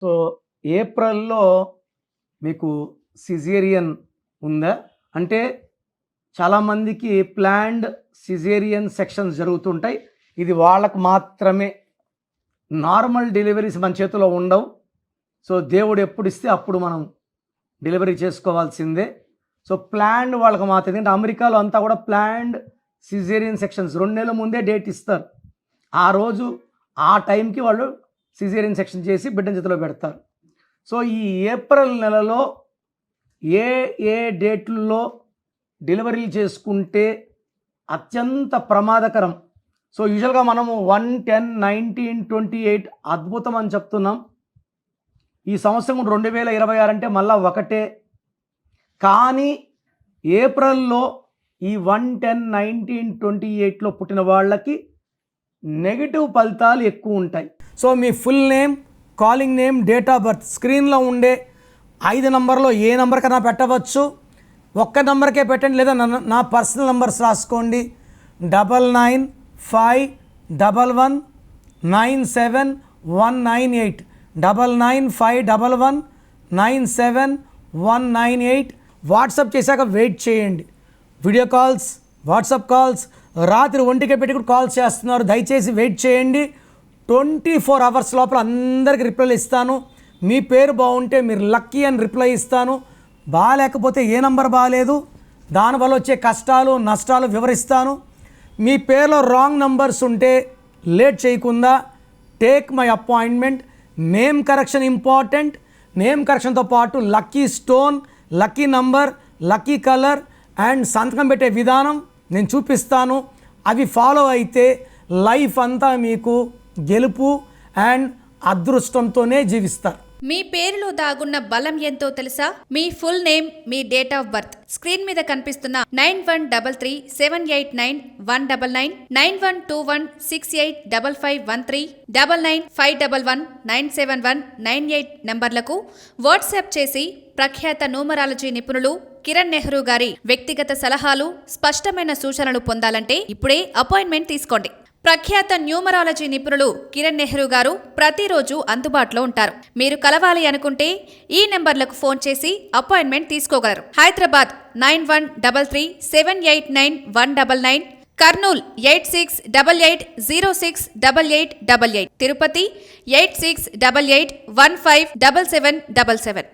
So, ఏప్రిల్‌లో మీకు caesarean ఉందా? అంటే చాలామందికి ప్లాన్డ్ సిజేరియన్ సెక్షన్స్ జరుగుతుంటాయి. ఇది వాళ్ళకు మాత్రమే. నార్మల్ డెలివరీస్ మన చేతిలో ఉండవు. సో, దేవుడు ఎప్పుడిస్తే అప్పుడు మనం డెలివరీ చేసుకోవాల్సిందే. సో, ప్లాన్డ్ వాళ్ళకి మాత్రం. ఎందుకంటే అమెరికాలో అంతా కూడా ప్లాన్డ్ సిజేరియన్ సెక్షన్స్ 2 నెలల ముందే డేట్ ఇస్తారు. ఆ రోజు ఆ టైంకి వాళ్ళు సిజేరియన్ సెక్షన్ చేసి బిడ్డని చేతిలో పెడతారు. సో, ఈ ఏప్రిల్ నెలలో ఏ ఏ డేట్లలో డెలివరీలు చేసుకుంటే అత్యంత ప్రమాదకరం. సో, యూజువల్గా మనము 1, 10, 19, 28 అద్భుతం అని చెప్తున్నాం. ఈ సంవత్సరం 2026 అంటే మళ్ళా ఒకటే. కానీ ఏప్రిల్లో ఈ 1, 10, 19, 28లో పుట్టిన వాళ్ళకి నెగిటివ్ ఫలితాలు ఎక్కువ ఉంటాయి. So, me full name, calling name, date of birth స్క్రీన్లో ఉండే 5 నంబర్లో ఏ నంబర్ కన్నా పెట్టవచ్చు. ఒక్క నెంబర్కే పెట్టండి, లేదా నా పర్సనల్ నంబర్స్ రాసుకోండి. 9951197198 9951197198. వాట్సాప్ చేశాక వెయిట్ చేయండి. వీడియో కాల్స్, వాట్సాప్ కాల్స్ రాత్రి 1కే పెట్టి కూడా కాల్స్ చేస్తున్నారు. దయచేసి వెయిట్ చేయండి. 24 అవర్స్ లోపల అందరికీ రిప్లైలు ఇస్తాను. మీ పేరు బాగుంటే మీరు లక్కీ అని రిప్లై ఇస్తాను. బాగాలేకపోతే ఏ నంబర్ బాగాలేదు, దానివల్ల వచ్చే కష్టాలు నష్టాలు వివరిస్తాను. మీ పేరులో రాంగ్ నంబర్స్ ఉంటే లేట్ చేయకుండా take my appointment. Name correction important. Name కరెక్షన్తో పాటు lucky stone, lucky number, lucky colour and సంతకం పెట్టే విధానం నేను చూపిస్తాను. అవి ఫాలో అయితే లైఫ్ అంతా మీకు గెలుపు అండ్ అదృష్టంతోనే జీవిస్తారు. మీ పేరులో దాగున్న బలం ఎంతో తెలుసా? మీ ఫుల్ నేమ్, మీ డేట్ ఆఫ్ బర్త్ స్క్రీన్ మీద కనిపిస్తున్న 9133789199 9121685513 9951197198 నంబర్లకు వాట్సాప్ చేసి ప్రఖ్యాత న్యూమరాలజీ నిపుణులు కిరణ్ నెహ్రూ గారి వ్యక్తిగత సలహాలు, స్పష్టమైన సూచనలు పొందాలంటే ఇప్పుడే అపాయింట్మెంట్ తీసుకోండి. ప్రఖ్యాత న్యూమరాలజీ నిపుణులు కిరణ్ నెహ్రూ గారు ప్రతిరోజు అందుబాటులో ఉంటారు. మీరు కలవాలి అనుకుంటే ఈ నెంబర్లకు ఫోన్ చేసి అపాయింట్మెంట్ తీసుకోగలరు. హైదరాబాద్ 9133789199, కర్నూల్ 8688068888, తిరుపతి 8688157777.